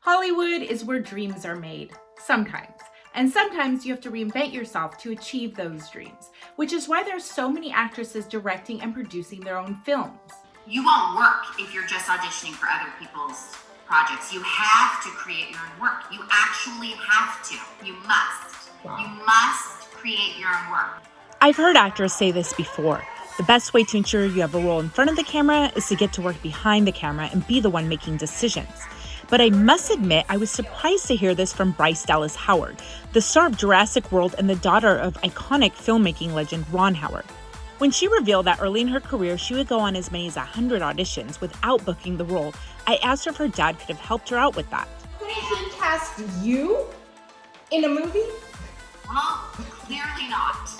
Hollywood is where dreams are made, sometimes. And sometimes you have to reinvent yourself to achieve those dreams, which is why there's so many actresses directing and producing their own films. You won't work if you're just auditioning for other people's projects. You have to create your own work. You actually have to. You must. Wow. You must create your own work. I've heard actors say this before. The best way to ensure you have a role in front of the camera is to get to work behind the camera and be the one making decisions. But I must admit, I was surprised to hear this from Bryce Dallas Howard, the star of Jurassic World and the daughter of iconic filmmaking legend Ron Howard. When she revealed that early in her career, she would go on as many as 100 auditions without booking the role, I asked her if her dad could have helped her out with that. Couldn't he cast you in a movie? Well, clearly not.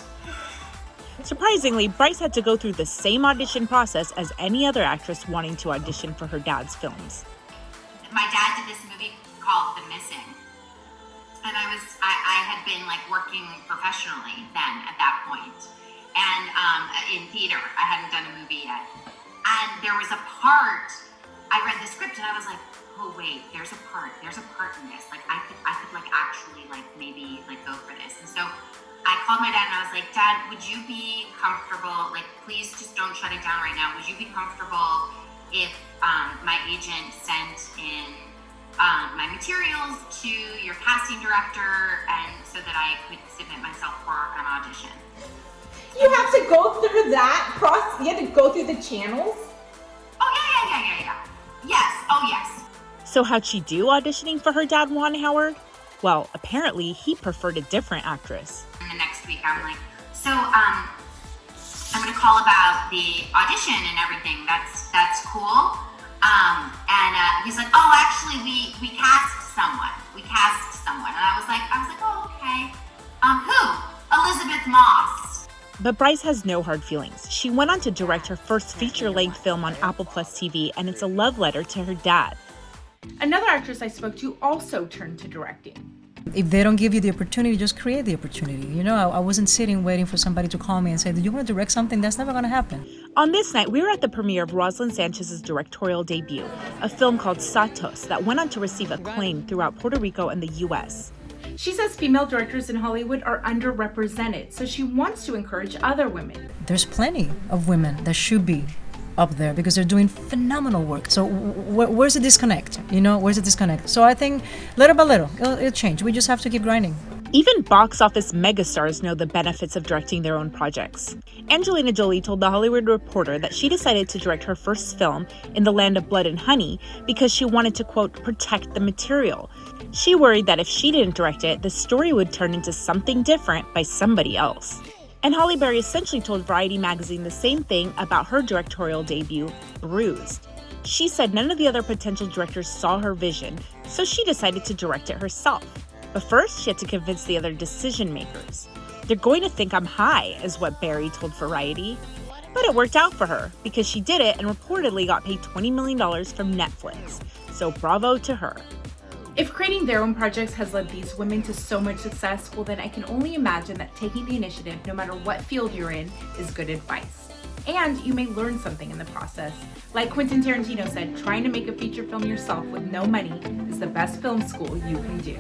Surprisingly, Bryce had to go through the same audition process as any other actress wanting to audition for her dad's films. My dad did this movie called The Missing, and I had been like working professionally then at that point, and in theater. I hadn't done a movie yet, and there was a part. I read the script and I was like, oh wait, there's a part in this. Like I could like actually like maybe like go for this. And so I called my dad and I was like, Dad, would you be comfortable? Like, please just don't shut it down right now. Would you be comfortable if my agent sent in my materials to your casting director, and so that I could submit myself for an audition? You have to go through that process. You have to go through the channels. Oh yeah. Yes. Oh yes. So how'd she do auditioning for her dad, Ron Howard? Well, apparently he preferred a different actress. And the next week I'm like, so I'm gonna call about the audition and everything. That's cool. And he's like, oh, actually, we cast someone. And I was like, oh, okay. Who? Elizabeth Moss. But Bryce has no hard feelings. She went on to direct her first feature-length film on Apple Plus TV, and it's a love letter to her dad. Another actress I spoke to also turned to directing. If they don't give you the opportunity, just create the opportunity. You know, I wasn't sitting waiting for somebody to call me and say, do you want to direct something? That's never going to happen. On this night, we were at the premiere of Roselyn Sanchez's directorial debut, a film called Satos that went on to receive acclaim throughout Puerto Rico and the U.S. She says female directors in Hollywood are underrepresented, so she wants to encourage other women. There's plenty of women that should be up there because they're doing phenomenal work. So where's the disconnect? You know, where's the disconnect? So I think little by little, it'll change. We just have to keep grinding. Even box office megastars know the benefits of directing their own projects. Angelina Jolie told The Hollywood Reporter that she decided to direct her first film, In the Land of Blood and Honey, because she wanted to, quote, protect the material. She worried that if she didn't direct it, the story would turn into something different by somebody else. And Halle Berry essentially told Variety magazine the same thing about her directorial debut, Bruised. She said none of the other potential directors saw her vision, so she decided to direct it herself. But first, she had to convince the other decision makers. They're going to think I'm high, is what Berry told Variety. But it worked out for her, because she did it and reportedly got paid $20 million from Netflix. So bravo to her. If creating their own projects has led these women to so much success, well then I can only imagine that taking the initiative, no matter what field you're in, is good advice. And you may learn something in the process. Like Quentin Tarantino said, trying to make a feature film yourself with no money is the best film school you can do.